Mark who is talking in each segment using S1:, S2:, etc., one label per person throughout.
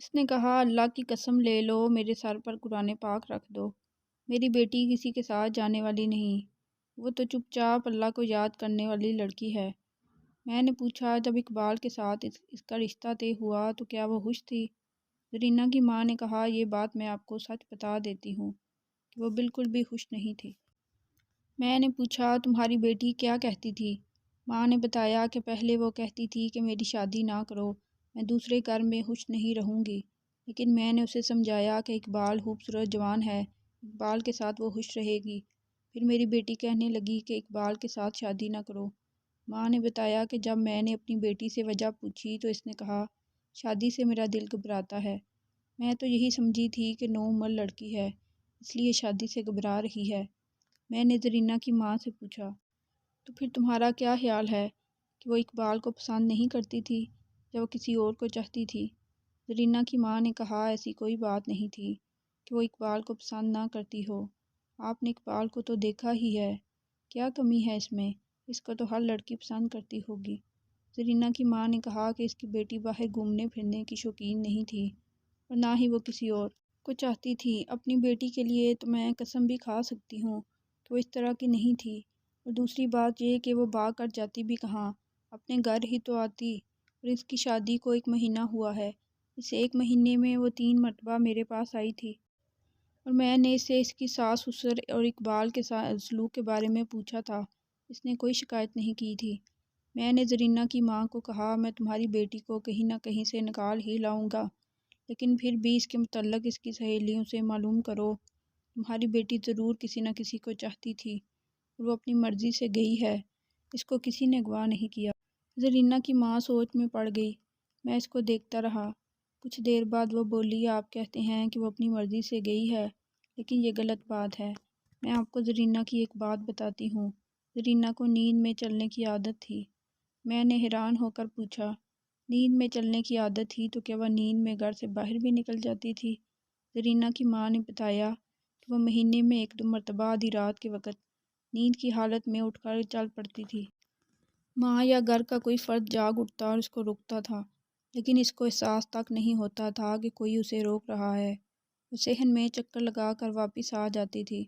S1: اس نے کہا، اللہ کی قسم لے لو، میرے سر پر قرآن پاک رکھ دو، میری بیٹی کسی کے ساتھ جانے والی نہیں، وہ تو چپ چاپ اللہ کو یاد کرنے والی لڑکی ہے۔ میں نے پوچھا، جب اقبال کے ساتھ اس کا رشتہ طے ہوا تو کیا وہ خوش تھی؟ زرینہ کی ماں نے کہا، یہ بات میں آپ کو سچ بتا دیتی ہوں کہ وہ بالکل بھی خوش نہیں تھی۔ میں نے پوچھا، تمہاری بیٹی کیا کہتی تھی؟ ماں نے بتایا کہ پہلے وہ کہتی تھی کہ میری شادی نہ کرو، میں دوسرے گھر میں خوش نہیں رہوں گی، لیکن میں نے اسے سمجھایا کہ اقبال خوبصورت جوان ہے، اقبال کے ساتھ وہ خوش رہے گی۔ پھر میری بیٹی کہنے لگی کہ اقبال کے ساتھ شادی نہ کرو۔ ماں نے بتایا کہ جب میں نے اپنی بیٹی سے وجہ پوچھی تو اس نے کہا، شادی سے میرا دل گھبراتا ہے، میں تو یہی سمجھی تھی کہ نو عمر لڑکی ہے، اس لیے شادی سے گھبرا رہی ہے۔ میں نے زرینہ کی ماں سے پوچھا، تو پھر تمہارا کیا خیال ہے کہ وہ اقبال کو پسند نہیں کرتی تھی یا وہ کسی اور کو چاہتی تھی؟ زرینہ کی ماں نے کہا، ایسی کوئی بات نہیں تھی کہ وہ اقبال کو پسند نہ کرتی ہو، آپ نے اقبال کو تو دیکھا ہی ہے، کیا کمی ہے اس میں، اس کو تو ہر لڑکی پسند کرتی ہوگی۔ زرینہ کی ماں نے کہا کہ اس کی بیٹی باہر گھومنے پھرنے کی شوقین نہیں تھی اور نہ ہی وہ کسی اور کو چاہتی تھی، اپنی بیٹی کے لیے تو میں قسم بھی کھا سکتی ہوں کہ وہ اس طرح کی نہیں تھی، اور دوسری بات یہ کہ وہ بھاگ کر جاتی بھی کہاں، اپنے گھر ہی تو آتی، اور اس کی شادی کو 1 مہینہ ہوا ہے، اس 1 مہینے میں وہ 3 مرتبہ میرے پاس آئی تھی، اور میں نے اسے اس کی ساس سسر اور اقبال کے سلوک کے بارے میں پوچھا تھا، اس نے کوئی شکایت نہیں کی تھی۔ میں نے زرینہ کی ماں کو کہا، میں تمہاری بیٹی کو کہیں نہ کہیں سے نکال ہی لاؤں گا، لیکن پھر بھی اس کے متعلق اس کی سہیلیوں سے معلوم کرو، تمہاری بیٹی ضرور کسی نہ کسی کو چاہتی تھی اور وہ اپنی مرضی سے گئی ہے، اس کو کسی نے اغوا نہیں کیا۔ زرینہ کی ماں سوچ میں پڑ گئی، میں اس کو دیکھتا رہا، کچھ دیر بعد وہ بولی، آپ کہتے ہیں کہ وہ اپنی مرضی سے گئی ہے، لیکن یہ غلط بات ہے، میں آپ کو زرینہ کی ایک بات بتاتی ہوں، زرینہ کو نیند میں چلنے کی عادت تھی۔ میں نے حیران ہو کر پوچھا، نیند میں چلنے کی عادت تھی تو کیا وہ نیند میں گھر سے باہر بھی نکل جاتی تھی؟ زرینہ کی ماں نے بتایا کہ وہ مہینے میں 1-2 مرتبہ آدھی رات کے وقت نیند کی حالت میں اٹھ کر چل پڑتی تھی۔ ماں یا گھر کا کوئی فرد جاگ اٹھتا اور اس کو روکتا تھا، لیکن اس کو احساس تک نہیں ہوتا تھا کہ کوئی اسے روک رہا ہے، وہ صحن میں چکر لگا کر واپس آ جاتی تھی۔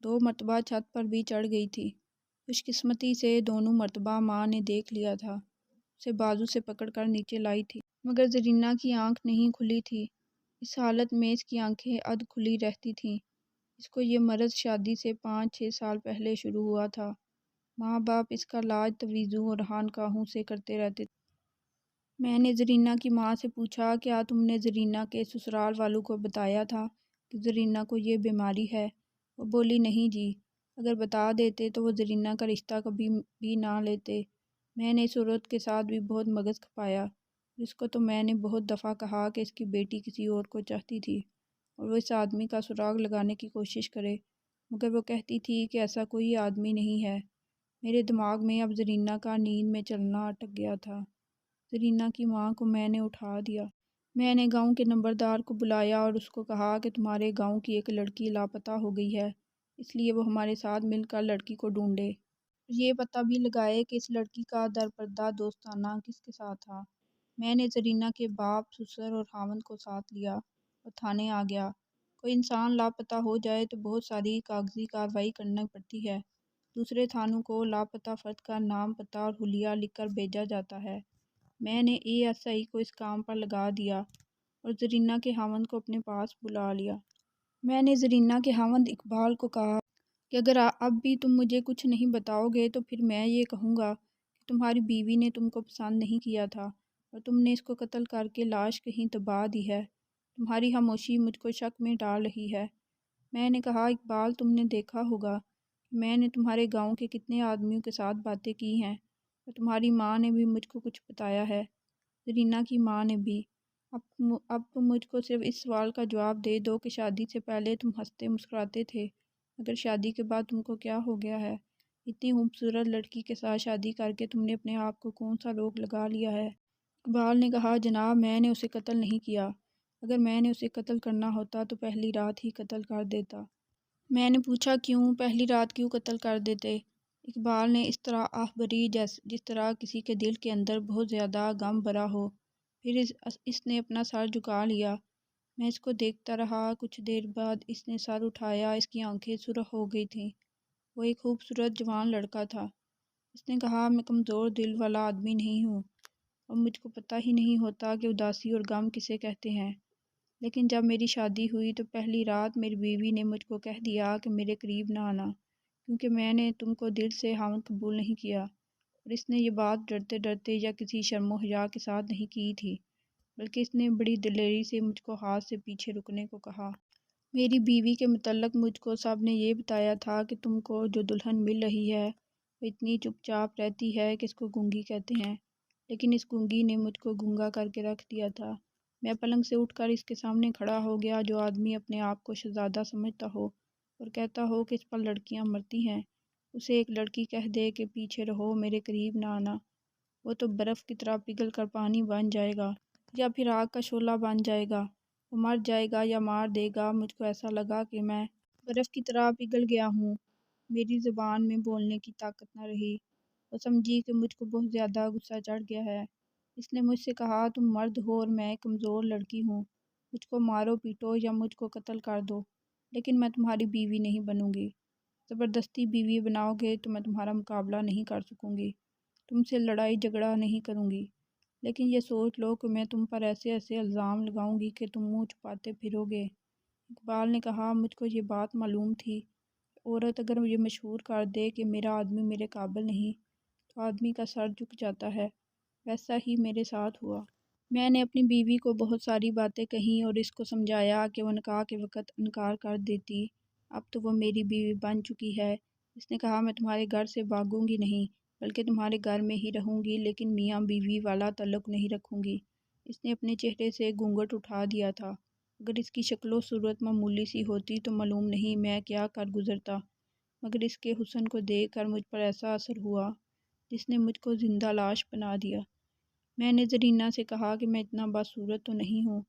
S1: 2 مرتبہ چھت پر بھی چڑھ گئی تھی، خوش قسمتی سے دونوں مرتبہ ماں نے دیکھ لیا تھا، اسے بازو سے پکڑ کر نیچے لائی تھی، مگر زرینہ کی آنکھ نہیں کھلی تھی، اس حالت میں اس کی آنکھیں ادھ کھلی رہتی تھیں۔ اس کو یہ مرض شادی سے 5-6 سال پہلے شروع ہوا تھا، ماں باپ اس کا علاج تویزوں اور خانقاہوں سے کرتے رہتے تھے۔ میں نے زرینہ کی ماں سے پوچھا، کیا تم نے زرینہ کے سسرال والوں کو بتایا تھا کہ زرینہ کو یہ بیماری ہے؟ وہ بولی، نہیں جی، اگر بتا دیتے تو وہ زرینہ کا رشتہ کبھی بھی نہ لیتے، میں نے اس عورت کے ساتھ بھی بہت مغز کھپایا، اس کو تو میں نے بہت دفعہ کہا کہ اس کی بیٹی کسی اور کو چاہتی تھی اور وہ اس آدمی کا سراغ لگانے کی کوشش کرے، مگر وہ کہتی تھی کہ ایسا کوئی آدمی نہیں ہے۔ میرے دماغ میں اب زرینہ کا نیند میں چلنا اٹک گیا تھا۔ زرینہ کی ماں کو میں نے اٹھا دیا۔ میں نے گاؤں کے نمبردار کو بلایا اور اس کو کہا کہ تمہارے گاؤں کی ایک لڑکی لاپتہ ہو گئی ہے، اس لیے وہ ہمارے ساتھ مل کر لڑکی کو ڈھونڈے، یہ پتہ بھی لگائے کہ اس لڑکی کا درپردہ دوستانہ کس کے ساتھ تھا۔ میں نے زرینہ کے باپ، سسر اور خاوند کو ساتھ لیا اور تھانے آ گیا۔ کوئی انسان لاپتہ ہو جائے تو بہت ساری کاغذی کارروائی کرنی پڑتی ہے، دوسرے تھانوں کو لاپتہ فرد کا نام، پتہ اور حلیہ لکھ کر بھیجا جاتا ہے۔ میں نے ASI کو اس کام پر لگا دیا اور زرینہ کے خاوند کو اپنے پاس بلا لیا۔ میں نے زرینہ کے خاوند اقبال کو کہا کہ اگر اب بھی تم مجھے کچھ نہیں بتاؤ گے تو پھر میں یہ کہوں گا کہ تمہاری بیوی نے تم کو پسند نہیں کیا تھا اور تم نے اس کو قتل کر کے لاش کہیں دبا دی ہے، تمہاری خاموشی مجھ کو شک میں ڈال رہی ہے۔ میں نے کہا، اقبال، تم نے دیکھا ہوگا کہ میں نے تمہارے گاؤں کے کتنے آدمیوں کے ساتھ باتیں کی ہیں، اور تمہاری ماں نے بھی مجھ کو کچھ بتایا ہے، زرینہ کی ماں نے بھی۔ اب تم مجھ کو صرف اس سوال کا جواب دے دو کہ شادی سے پہلے تم ہنستے مسکراتے تھے، مگر شادی کے بعد تم کو کیا ہو گیا ہے؟ اتنی خوبصورت لڑکی کے ساتھ شادی کر کے تم نے اپنے آپ کو کون سا روگ لگا لیا ہے؟ اقبال نے کہا، جناب، میں نے اسے قتل نہیں کیا، اگر میں نے اسے قتل کرنا ہوتا تو پہلی رات ہی قتل کر دیتا۔ میں نے پوچھا، کیوں؟ پہلی رات کیوں قتل کر دیتے؟ اقبال نے اس طرح آہ بھری جس طرح کسی کے دل کے اندر بہت زیادہ غم بھرا ہو۔ پھر اس نے اپنا سر جھکا لیا۔ میں اس کو دیکھتا رہا۔ کچھ دیر بعد اس نے سر اٹھایا۔ اس کی آنکھیں سرخ ہو گئی تھیں۔ وہ ایک خوبصورت جوان لڑکا تھا۔ اس نے کہا، میں کمزور دل والا آدمی نہیں ہوں اور مجھ کو پتہ ہی نہیں ہوتا کہ اداسی اور غم کسے کہتے ہیں، لیکن جب میری شادی ہوئی تو پہلی رات میری بیوی نے مجھ کو کہہ دیا کہ میرے قریب نہ آنا، کیونکہ میں نے تم کو دل سے ہم قبول نہیں کیا۔ اور اس نے یہ بات ڈرتے ڈرتے یا کسی شرم و حیا کے ساتھ نہیں کی تھی، بلکہ اس نے بڑی دلیری سے مجھ کو ہاتھ سے پیچھے رکنے کو کہا۔ میری بیوی کے متعلق مجھ کو سب نے یہ بتایا تھا کہ تم کو جو دلہن مل رہی ہے وہ اتنی چپ چاپ رہتی ہے کہ اس کو گونگی کہتے ہیں، لیکن اس گونگی نے مجھ کو گونگا کر کے رکھ دیا تھا۔ میں پلنگ سے اٹھ کر اس کے سامنے کھڑا ہو گیا۔ جو آدمی اپنے آپ کو شہزادہ سمجھتا ہو اور کہتا ہو کہ اس پر لڑکیاں مرتی ہیں، اسے ایک لڑکی کہہ دے کہ پیچھے رہو، میرے قریب نہ آنا، وہ تو برف کی طرح پگھل کر پانی بن جائے گا یا پھر آگ کا شعلہ بن جائے گا، وہ مر جائے گا یا مار دے گا۔ مجھ کو ایسا لگا کہ میں برف کی طرح پگھل گیا ہوں۔ میری زبان میں بولنے کی طاقت نہ رہی۔ وہ سمجھی کہ مجھ کو بہت زیادہ غصہ چڑھ گیا ہے۔ اس نے مجھ سے کہا، تم مرد ہو اور میں ایک کمزور لڑکی ہوں، مجھ کو مارو پیٹو یا مجھ کو قتل کر دو، لیکن میں تمہاری بیوی نہیں بنوں گی۔ زبردستی بیوی بناؤ گے تو میں تمہارا مقابلہ نہیں کر سکوں گی، تم سے لڑائی جھگڑا نہیں کروں گی، لیکن یہ سوچ لو کہ میں تم پر ایسے ایسے الزام لگاؤں گی کہ تم منہ چھپاتے پھرو گے۔ اقبال نے کہا، مجھ کو یہ بات معلوم تھی کہ عورت اگر مجھے مشہور کر دے کہ میرا آدمی میرے قابل نہیں تو آدمی کا سر جھک جاتا ہے۔ ویسا ہی میرے ساتھ ہوا۔ میں نے اپنی بیوی کو بہت ساری باتیں کہیں اور اس کو سمجھایا کہ وہ نکاح کے وقت انکار کر دیتی، اب تو وہ میری بیوی بن چکی ہے۔ اس نے کہا، میں تمہارے گھر سے بھاگوں گی نہیں، بلکہ تمہارے گھر میں ہی رہوں گی، لیکن میاں بیوی والا تعلق نہیں رکھوں گی۔ اس نے اپنے چہرے سے گھونگھٹ اٹھا دیا تھا۔ اگر اس کی شکل و صورت معمولی سی ہوتی تو معلوم نہیں میں کیا کر گزرتا، مگر اس کے حسن کو دیکھ کر مجھ پر ایسا اثر ہوا جس نے مجھ کو زندہ لاش بنا دیا۔ میں نے زرینہ سے کہا کہ میں اتنا بدصورت تو نہیں ہوں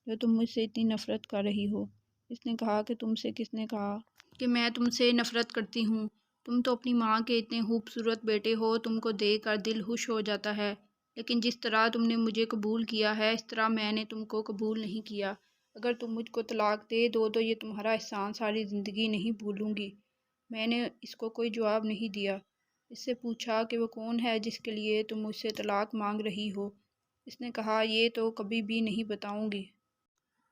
S1: جو تم مجھ سے اتنی نفرت کر رہی ہو۔ اس نے کہا کہ تم سے کس نے کہا کہ میں تم سے نفرت کرتی ہوں؟ تم تو اپنی ماں کے اتنے خوبصورت بیٹے ہو، تم کو دیکھ کر دل خوش ہو جاتا ہے، لیکن جس طرح تم نے مجھے قبول کیا ہے اس طرح میں نے تم کو قبول نہیں کیا۔ اگر تم مجھ کو طلاق دے دو تو یہ تمہارا احسان ساری زندگی نہیں بھولوں گی۔ میں نے اس کو کوئی جواب نہیں دیا۔ اس سے پوچھا کہ وہ کون ہے جس کے لیے تم مجھ سے طلاق مانگ رہی ہو؟ اس نے کہا، یہ تو کبھی بھی نہیں بتاؤں گی۔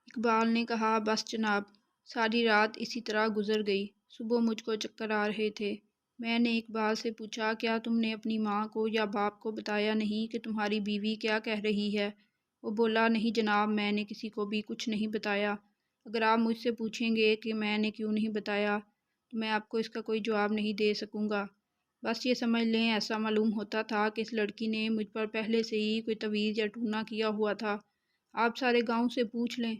S1: اقبال نے کہا، بس جناب۔ ساری رات اسی طرح گزر گئی۔ صبح مجھ کو چکر آ رہے تھے۔ میں نے اقبال سے پوچھا، کیا تم نے اپنی ماں کو یا باپ کو بتایا نہیں کہ تمہاری بیوی کیا کہہ رہی ہے؟ وہ بولا، نہیں جناب، میں نے کسی کو بھی کچھ نہیں بتایا۔ اگر آپ مجھ سے پوچھیں گے کہ میں نے کیوں نہیں بتایا تو میں آپ کو اس کا کوئی جواب نہیں دے سکوں گا۔ بس یہ سمجھ لیں، ایسا معلوم ہوتا تھا کہ اس لڑکی نے مجھ پر پہلے سے ہی کوئی تویز یا ٹونا کیا ہوا تھا۔ آپ سارے گاؤں سے پوچھ لیں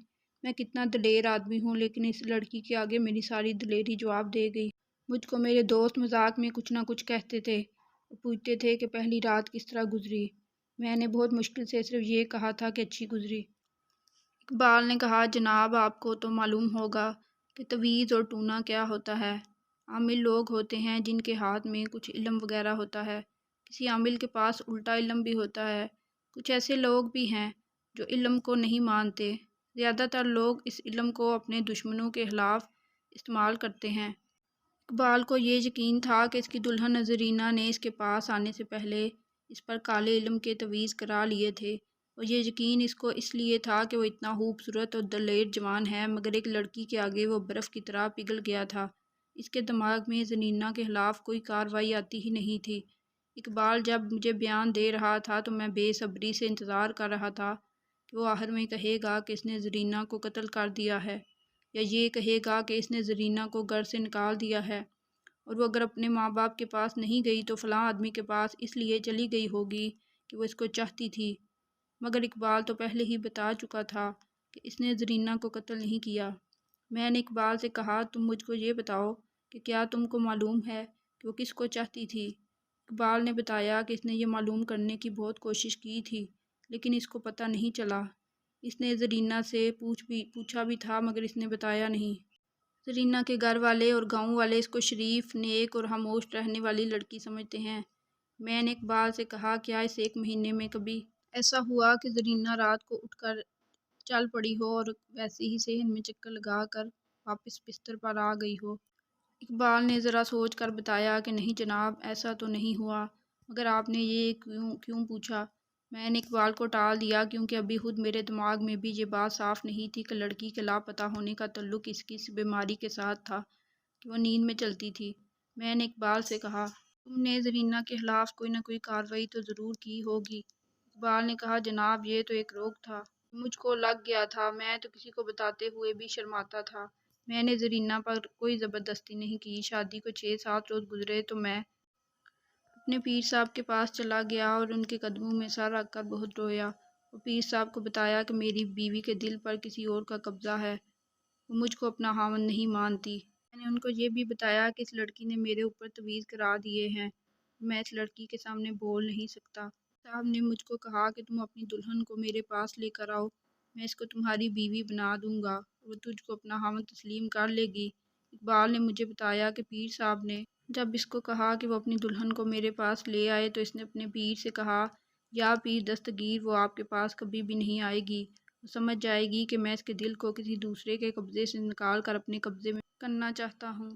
S1: میں کتنا دلیر آدمی ہوں، لیکن اس لڑکی کے آگے میری ساری دلیری جواب دے گئی۔ مجھ کو میرے دوست مذاق میں کچھ نہ کچھ کہتے تھے اور پوچھتے تھے کہ پہلی رات کس طرح گزری۔ میں نے بہت مشکل سے صرف یہ کہا تھا کہ اچھی گزری۔ اقبال نے کہا، جناب آپ کو تو معلوم ہوگا کہ تویز اور ٹونا کیا ہوتا ہے۔ عامل لوگ ہوتے ہیں جن کے ہاتھ میں کچھ علم وغیرہ ہوتا ہے، کسی عامل کے پاس الٹا علم بھی ہوتا ہے، کچھ ایسے لوگ بھی ہیں جو علم کو نہیں مانتے۔ زیادہ تر لوگ اس علم کو اپنے دشمنوں کے خلاف استعمال کرتے ہیں۔ اقبال کو یہ یقین تھا کہ اس کی دلہن زرینہ نے اس کے پاس آنے سے پہلے اس پر کالے علم کے تویز کرا لیے تھے، اور یہ یقین اس کو اس لیے تھا کہ وہ اتنا خوبصورت اور دلیر جوان ہے، مگر ایک لڑکی کے آگے وہ برف کی طرح پگھل گیا تھا۔ اس کے دماغ میں زرینہ کے خلاف کوئی کارروائی آتی ہی نہیں تھی۔ اقبال جب مجھے بیان دے رہا تھا تو میں بے صبری سے انتظار کر رہا تھا کہ وہ آخر میں کہے گا کہ اس نے زرینہ کو قتل کر دیا ہے، یا یہ کہے گا کہ اس نے زرینہ کو گھر سے نکال دیا ہے، اور وہ اگر اپنے ماں باپ کے پاس نہیں گئی تو فلاں آدمی کے پاس اس لیے چلی گئی ہوگی کہ وہ اس کو چاہتی تھی۔ مگر اقبال تو پہلے ہی بتا چکا تھا کہ اس نے زرینہ کو قتل نہیں کیا۔ میں نے اقبال سے کہا، تم مجھ کو یہ بتاؤ کہ کیا تم کو معلوم ہے کہ وہ کس کو چاہتی تھی؟ اقبال نے بتایا کہ اس نے یہ معلوم کرنے کی بہت کوشش کی تھی، لیکن اس کو پتہ نہیں چلا۔ اس نے زرینہ سے پوچھا بھی تھا، مگر اس نے بتایا نہیں۔ زرینہ کے گھر والے اور گاؤں والے اس کو شریف، نیک اور خاموش رہنے والی لڑکی سمجھتے ہیں۔ میں نے اقبال سے کہا، کیا اس 1 مہینے میں کبھی ایسا ہوا کہ زرینہ رات کو اٹھ کر چل پڑی ہو اور ویسے ہی صحن میں چکر لگا کر واپس بستر پر آ گئی ہو۔ اقبال نے ذرا سوچ کر بتایا کہ نہیں جناب، ایسا تو نہیں ہوا، مگر آپ نے یہ کیوں پوچھا؟ میں نے اقبال کو ٹال دیا کیونکہ ابھی خود میرے دماغ میں بھی یہ بات صاف نہیں تھی کہ لڑکی کے لاپتہ ہونے کا تعلق اس بیماری کے ساتھ تھا کہ وہ نیند میں چلتی تھی۔ میں نے اقبال سے کہا، تم نے زرینہ کے خلاف کوئی نہ کوئی کارروائی تو ضرور کی ہوگی۔ اقبال نے کہا، جناب یہ تو ایک روگ تھا، مجھ کو لگ گیا تھا، میں تو کسی کو بتاتے ہوئے بھی شرماتا تھا۔ میں نے زرینہ پر کوئی زبردستی نہیں کی۔ شادی کو 6-7 روز گزرے تو میں اپنے پیر صاحب کے پاس چلا گیا اور ان کے قدموں میں سر رکھ کر بہت رویا۔ وہ پیر صاحب کو بتایا کہ میری بیوی کے دل پر کسی اور کا قبضہ ہے، وہ مجھ کو اپنا خاوند نہیں مانتی۔ میں نے ان کو یہ بھی بتایا کہ اس لڑکی نے میرے اوپر تویز کرا دیے ہیں، میں اس لڑکی کے سامنے بول نہیں سکتا۔ صاحب نے مجھ کو کہا کہ تم اپنی دلہن کو میرے پاس لے کر آؤ، میں اس کو تمہاری بیوی بنا دوں گا، وہ تجھ کو اپنا خاوند تسلیم کر لے گی۔ اقبال نے مجھے بتایا کہ پیر صاحب نے جب اس کو کہا کہ وہ اپنی دلہن کو میرے پاس لے آئے تو اس نے اپنے پیر سے کہا، یا پیر دستگیر، وہ آپ کے پاس کبھی بھی نہیں آئے گی، وہ سمجھ جائے گی کہ میں اس کے دل کو کسی دوسرے کے قبضے سے نکال کر اپنے قبضے میں کرنا چاہتا ہوں۔